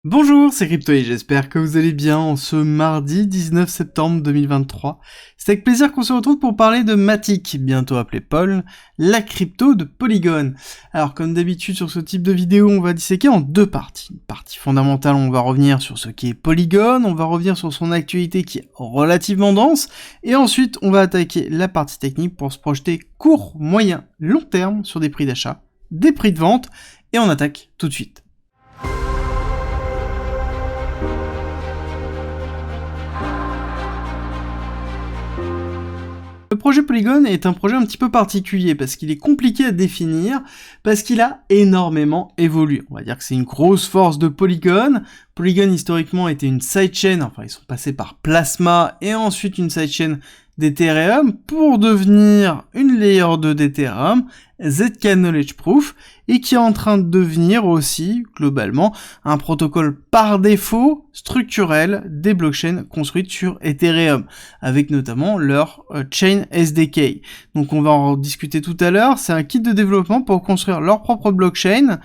Bonjour, c'est Crypto et j'espère que vous allez bien en ce mardi 19 septembre 2023. C'est avec plaisir qu'on se retrouve pour parler de Matic, bientôt appelé Paul, la crypto de Polygon. Alors comme d'habitude sur ce type de vidéo, on va disséquer en deux parties. Une partie fondamentale, on va revenir sur ce qu'est Polygon, on va revenir sur son actualité qui est relativement dense, et ensuite on va attaquer la partie technique pour se projeter court, moyen, long terme sur des prix d'achat, des prix de vente, et on attaque tout de suite. Le projet Polygon est un projet un petit peu particulier parce qu'il est compliqué à définir, parce qu'il a énormément évolué. On va dire que c'est une grosse force de Polygon. Polygon historiquement était une sidechain, enfin ils sont passés par Plasma et ensuite une sidechain d'Ethereum pour devenir une layer 2 d'Ethereum, ZK Knowledge Proof, et qui est en train de devenir aussi, globalement, un protocole par défaut structurel des blockchains construites sur Ethereum, avec notamment leur Chain SDK. Donc on va en discuter tout à l'heure, c'est un kit de développement pour construire leur propre blockchain,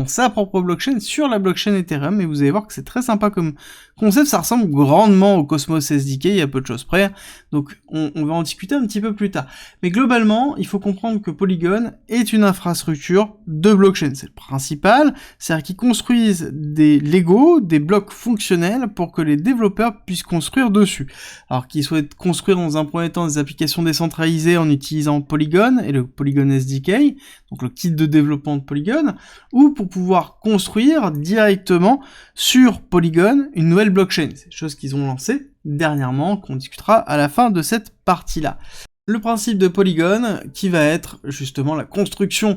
sa propre blockchain sur la blockchain Ethereum, et vous allez voir que c'est très sympa comme concept, ça ressemble grandement au Cosmos SDK, il y a peu de choses près, donc on va en discuter un petit peu plus tard. Mais globalement, il faut comprendre que Polygon est une infrastructure de blockchain, c'est le principal, c'est-à-dire qu'ils construisent des Lego, des blocs fonctionnels pour que les développeurs puissent construire dessus. Alors qu'ils souhaitent construire dans un premier temps des applications décentralisées en utilisant Polygon et le Polygon SDK, donc le kit de développement de Polygon, ou pour pouvoir construire directement sur Polygon une nouvelle blockchain. C'est des choses qu'ils ont lancées dernièrement, qu'on discutera à la fin de cette partie-là. Le principe de Polygon, qui va être justement la construction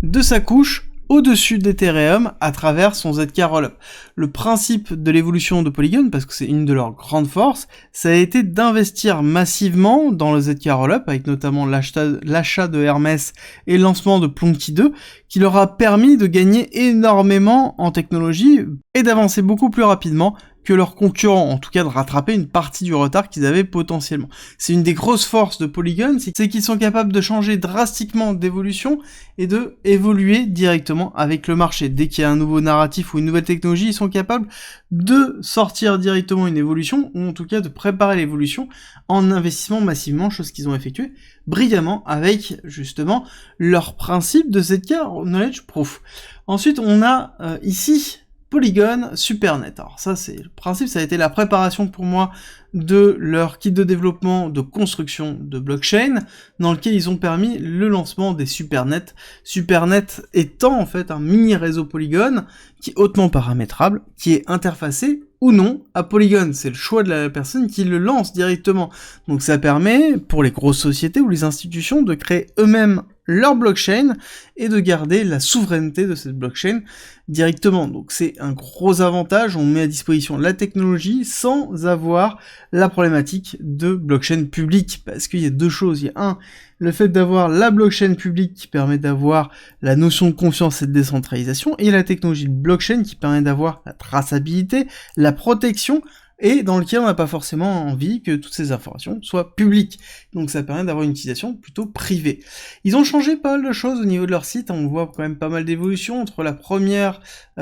de sa couche au-dessus d'Ethereum à travers son ZK Rollup. Le principe de l'évolution de Polygon, parce que c'est une de leurs grandes forces, ça a été d'investir massivement dans le ZK Rollup, avec notamment l'achat de Hermès et le lancement de Plonky 2, qui leur a permis de gagner énormément en technologie et d'avancer beaucoup plus rapidement que leurs concurrents, en tout cas de rattraper une partie du retard qu'ils avaient potentiellement. C'est une des grosses forces de Polygon, c'est qu'ils sont capables de changer drastiquement d'évolution et de évoluer directement avec le marché. Dès qu'il y a un nouveau narratif ou une nouvelle technologie, ils sont capables de sortir directement une évolution, ou en tout cas de préparer l'évolution en investissant massivement, chose qu'ils ont effectué brillamment avec justement leur principe de ZK Knowledge Proof. Ensuite, on a ici Polygon Supernet. Alors ça, c'est le principe, ça a été la préparation pour moi de leur kit de développement de construction de blockchain, dans lequel ils ont permis le lancement des Supernet. Supernet étant en fait un mini réseau Polygon qui est hautement paramétrable, qui est interfacé ou non à Polygon. C'est le choix de la personne qui le lance directement. Donc ça permet pour les grosses sociétés ou les institutions de créer eux-mêmes leur blockchain et de garder la souveraineté de cette blockchain directement. Donc c'est un gros avantage, on met à disposition la technologie sans avoir la problématique de blockchain publique, parce qu'il y a deux choses. Il y a le fait d'avoir la blockchain publique qui permet d'avoir la notion de confiance et de décentralisation, et la technologie de blockchain qui permet d'avoir la traçabilité, la protection, et dans lequel on n'a pas forcément envie que toutes ces informations soient publiques. Donc ça permet d'avoir une utilisation plutôt privée. Ils ont changé pas mal de choses au niveau de leur site, on voit quand même pas mal d'évolutions entre la première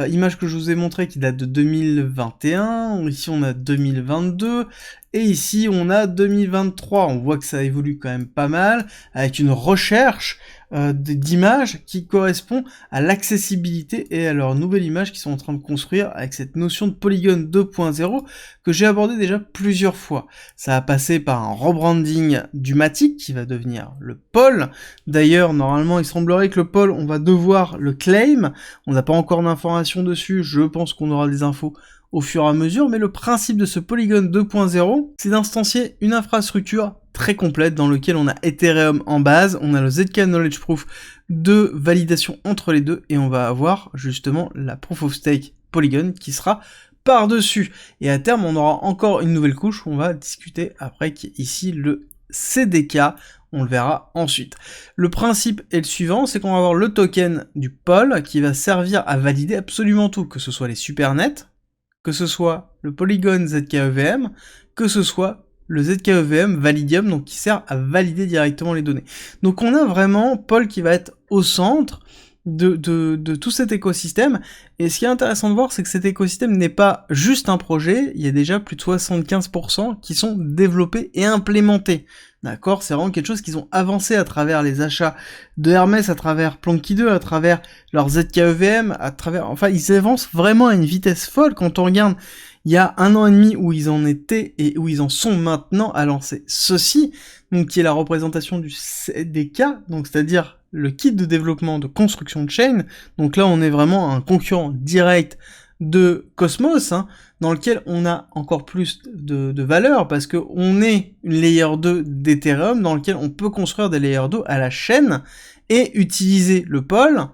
image que je vous ai montrée qui date de 2021, ici on a 2022, et ici on a 2023, on voit que ça évolue quand même pas mal, avec une recherche d'images qui correspond à l'accessibilité et à leur nouvelle image qu'ils sont en train de construire avec cette notion de Polygon 2.0 que j'ai abordé déjà plusieurs fois. Ça a passé par un rebranding du Matic qui va devenir le Pol. D'ailleurs, normalement, il semblerait que le Pol, on va devoir le claim. On n'a pas encore d'informations dessus, je pense qu'on aura des infos au fur et à mesure, mais le principe de ce Polygon 2.0, c'est d'instancier une infrastructure très complète dans lequel on a Ethereum en base, on a le ZK Knowledge Proof de validation entre les deux, et on va avoir justement la Proof of Stake Polygon qui sera par-dessus. Et à terme, on aura encore une nouvelle couche où on va discuter après, qui est ici le CDK, on le verra ensuite. Le principe est le suivant, c'est qu'on va avoir le token du Pol qui va servir à valider absolument tout, que ce soit les Supernet, que ce soit le Polygon ZKEVM, que ce soit le ZKEVM Validium, donc qui sert à valider directement les données. Donc on a vraiment Pol qui va être au centre, de tout cet écosystème. Et ce qui est intéressant de voir, c'est que cet écosystème n'est pas juste un projet, il y a déjà plus de 75% qui sont développés et implémentés. D'accord? C'est vraiment quelque chose qu'ils ont avancé à travers les achats de Hermès, à travers Plonky 2, à travers leur ZKEVM, à travers... Enfin, ils avancent vraiment à une vitesse folle quand on regarde il y a 1 an et demi où ils en étaient et où ils en sont maintenant à lancer ceci, donc qui est la représentation du CDK, donc c'est-à-dire le kit de développement de construction de chaîne. Donc là, on est vraiment un concurrent direct de Cosmos, hein, dans lequel on a encore plus de valeur, parce que on est une layer 2 d'Ethereum, dans lequel on peut construire des layer 2 à la chaîne, et utiliser le pôle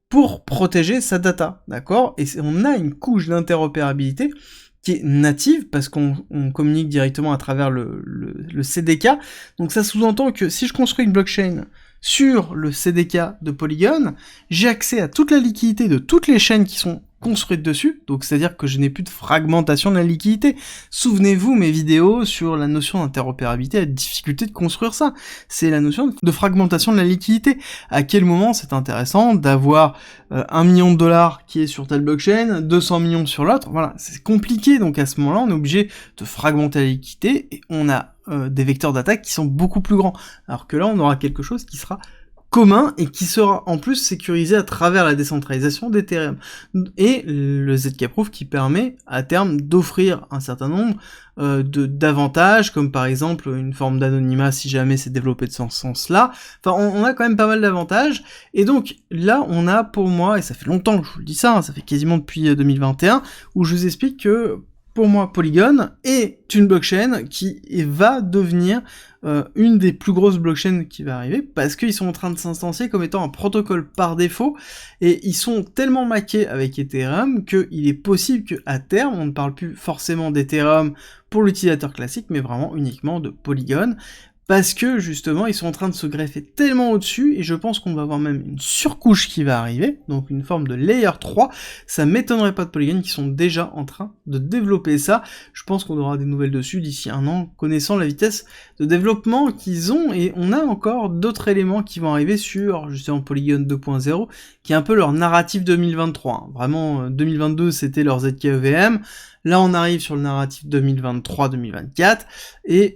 pour protéger sa data, d'accord? Et on a une couche d'interopérabilité qui est native, parce qu'on communique directement à travers le CDK, donc ça sous-entend que si je construis une blockchain sur le CDK de Polygon, j'ai accès à toute la liquidité de toutes les chaînes qui sont construites dessus, donc c'est-à-dire que je n'ai plus de fragmentation de la liquidité. Souvenez-vous mes vidéos sur la notion d'interopérabilité et la difficulté de construire ça. C'est la notion de fragmentation de la liquidité. À quel moment c'est intéressant d'avoir 1 million de dollars qui est sur telle blockchain, 200 millions sur l'autre, voilà, c'est compliqué, donc à ce moment-là on est obligé de fragmenter la liquidité, et on a des vecteurs d'attaque qui sont beaucoup plus grands. Alors que là on aura quelque chose qui sera commun et qui sera en plus sécurisé à travers la décentralisation d'Ethereum. Et le ZK-Proof qui permet à terme d'offrir un certain nombre d'avantages, comme par exemple une forme d'anonymat si jamais c'est développé de ce sens-là. Enfin, on a quand même pas mal d'avantages. Et donc là, on a pour moi, et ça fait longtemps que je vous le dis ça, hein, ça fait quasiment depuis 2021, où je vous explique que pour moi, Polygon est une blockchain qui va devenir une des plus grosses blockchains qui va arriver, parce qu'ils sont en train de s'instancier comme étant un protocole par défaut, et ils sont tellement maqués avec Ethereum qu'il est possible qu'à terme, on ne parle plus forcément d'Ethereum pour l'utilisateur classique, mais vraiment uniquement de Polygon, parce que justement ils sont en train de se greffer tellement au-dessus, et je pense qu'on va avoir même une surcouche qui va arriver, donc une forme de layer 3, ça m'étonnerait pas de Polygon qui sont déjà en train de développer ça. Je pense qu'on aura des nouvelles dessus d'ici 1 an, connaissant la vitesse de développement qu'ils ont, et on a encore d'autres éléments qui vont arriver sur justement Polygon 2.0, qui est un peu leur narratif 2023, hein. Vraiment 2022 c'était leur ZKEVM, là on arrive sur le narratif 2023-2024, et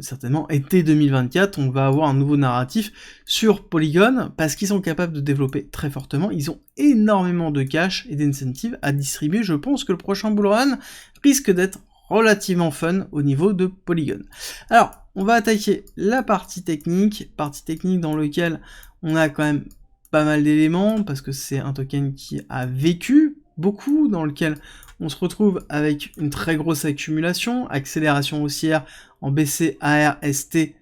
certainement été 2024, on va avoir un nouveau narratif sur Polygon, parce qu'ils sont capables de développer très fortement, ils ont énormément de cash et d'incentives à distribuer. Je pense que le prochain bull run risque d'être relativement fun au niveau de Polygon. Alors, on va attaquer la partie technique dans laquelle on a quand même pas mal d'éléments, parce que c'est un token qui a vécu beaucoup, dans lequel on se retrouve avec une très grosse accumulation, accélération haussière en BC, AR, ST,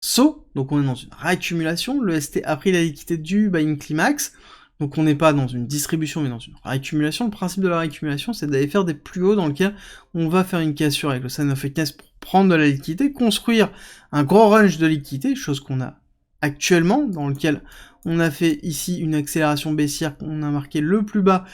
SO, donc on est dans une réaccumulation, le ST a pris la liquidité du buying climax, donc on n'est pas dans une distribution mais dans une réaccumulation. Le principe de la réaccumulation, c'est d'aller faire des plus hauts dans lequel on va faire une cassure avec le sign of weakness pour prendre de la liquidité, construire un gros range de liquidité, chose qu'on a actuellement, dans lequel on a fait ici une accélération baissière qu'on a marqué le plus bas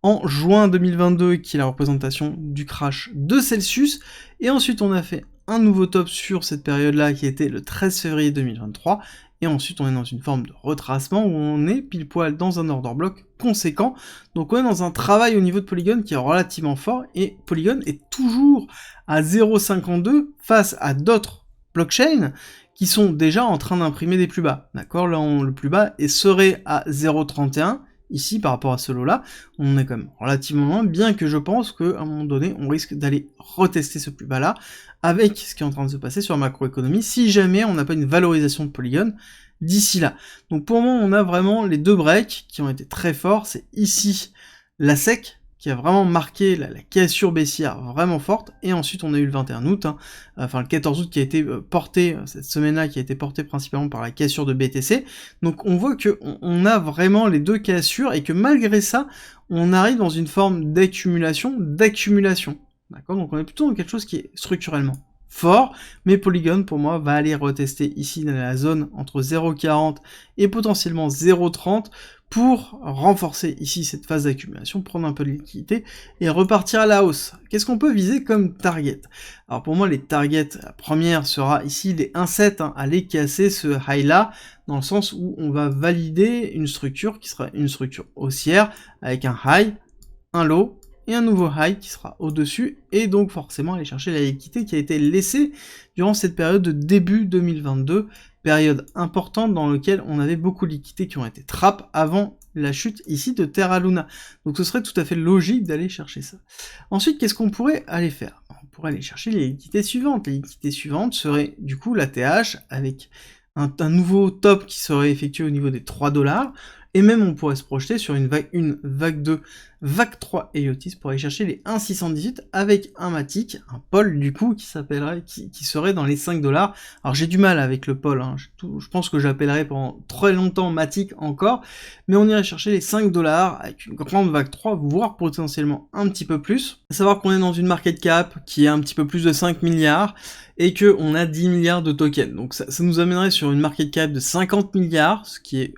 en juin 2022, qui est la représentation du crash de Celsius, et ensuite on a fait un nouveau top sur cette période-là, qui était le 13 février 2023, et ensuite on est dans une forme de retracement, où on est pile poil dans un order block conséquent, donc on est dans un travail au niveau de Polygon qui est relativement fort, et Polygon est toujours à 0,52 face à d'autres blockchains, qui sont déjà en train d'imprimer des plus bas, d'accord? Là, le plus bas serait à 0,31, ici, par rapport à ce lot-là, on est quand même relativement loin, bien que je pense qu'à un moment donné, on risque d'aller retester ce plus bas-là, avec ce qui est en train de se passer sur la macroéconomie, si jamais on n'a pas une valorisation de Polygon d'ici là. Donc pour moi, on a vraiment les deux breaks qui ont été très forts, c'est ici la SEC, qui a vraiment marqué la cassure baissière vraiment forte, et ensuite on a eu le 21 août, hein, enfin le 14 août qui a été porté, cette semaine-là qui a été portée principalement par la cassure de BTC, donc on voit que on a vraiment les deux cassures, et que malgré ça, on arrive dans une forme d'accumulation, d'accord, donc on est plutôt dans quelque chose qui est structurellement fort, mais Polygon pour moi va aller retester ici dans la zone entre 0,40 et potentiellement 0,30 pour renforcer ici cette phase d'accumulation, prendre un peu de liquidité et repartir à la hausse. Qu'est-ce qu'on peut viser comme target? Alors pour moi les targets, la première sera ici les 1,7, aller casser ce high là, dans le sens où on va valider une structure qui sera une structure haussière avec un high, un low et un nouveau high qui sera au-dessus, et donc forcément aller chercher la liquidité qui a été laissée durant cette période de début 2022, période importante dans laquelle on avait beaucoup de liquidités qui ont été trap avant la chute ici de Terra Luna. Donc ce serait tout à fait logique d'aller chercher ça. Ensuite, qu'est-ce qu'on pourrait aller faire? On pourrait aller chercher les liquidités suivantes. Les liquidités suivantes seraient du coup la TH avec un nouveau top qui serait effectué au niveau des 3$, et même on pourrait se projeter sur une vague 1, vague 2, vague 3 Eotis pour aller chercher les 1,618 avec un Matic, un Paul du coup qui s'appellerait, qui serait dans les 5$. Alors j'ai du mal avec le Paul, je pense que j'appellerai pendant très longtemps Matic encore, mais on irait chercher les 5$ avec une grande vague 3, voire potentiellement un petit peu plus. À savoir qu'on est dans une market cap qui est un petit peu plus de 5 milliards, et que on a 10 milliards de tokens. Donc ça nous amènerait sur une market cap de 50 milliards, ce qui est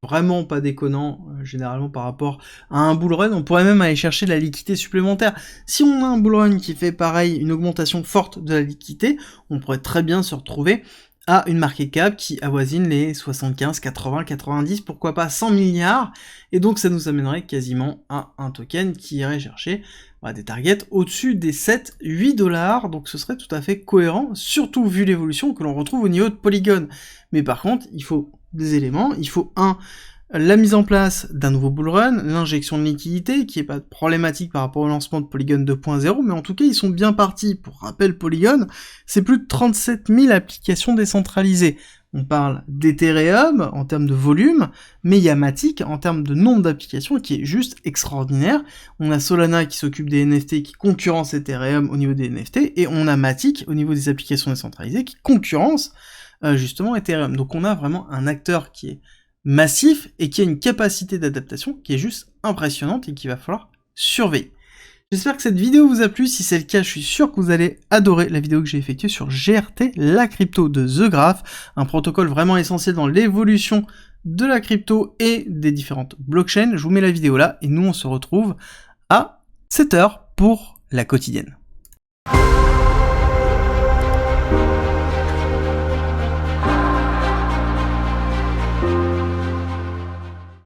vraiment pas déconnant, généralement par rapport à un bull run. On pourrait même aller chercher de la liquidité supplémentaire. Si on a un bull run qui fait pareil, une augmentation forte de la liquidité, on pourrait très bien se retrouver à une market cap qui avoisine les 75, 80, 90, pourquoi pas 100 milliards, et donc ça nous amènerait quasiment à un token qui irait chercher des targets au-dessus des 7, 8$, donc ce serait tout à fait cohérent, surtout vu l'évolution que l'on retrouve au niveau de Polygon. Mais par contre, il faut des éléments, il faut la mise en place d'un nouveau bullrun, l'injection de liquidité, qui est pas problématique par rapport au lancement de Polygon 2.0, mais en tout cas, ils sont bien partis. Pour rappel, Polygon, c'est plus de 37 000 applications décentralisées. On parle d'Ethereum en termes de volume, mais il y a Matic en termes de nombre d'applications qui est juste extraordinaire. On a Solana qui s'occupe des NFT, qui concurrence Ethereum au niveau des NFT, et on a Matic au niveau des applications décentralisées qui concurrence justement Ethereum. Donc on a vraiment un acteur qui est massif et qui a une capacité d'adaptation qui est juste impressionnante et qu'il va falloir surveiller. J'espère que cette vidéo vous a plu. Si c'est le cas, je suis sûr que vous allez adorer la vidéo que j'ai effectuée sur GRT, la crypto de The Graph, un protocole vraiment essentiel dans l'évolution de la crypto et des différentes blockchains. Je vous mets la vidéo là et nous on se retrouve à 7h pour la quotidienne.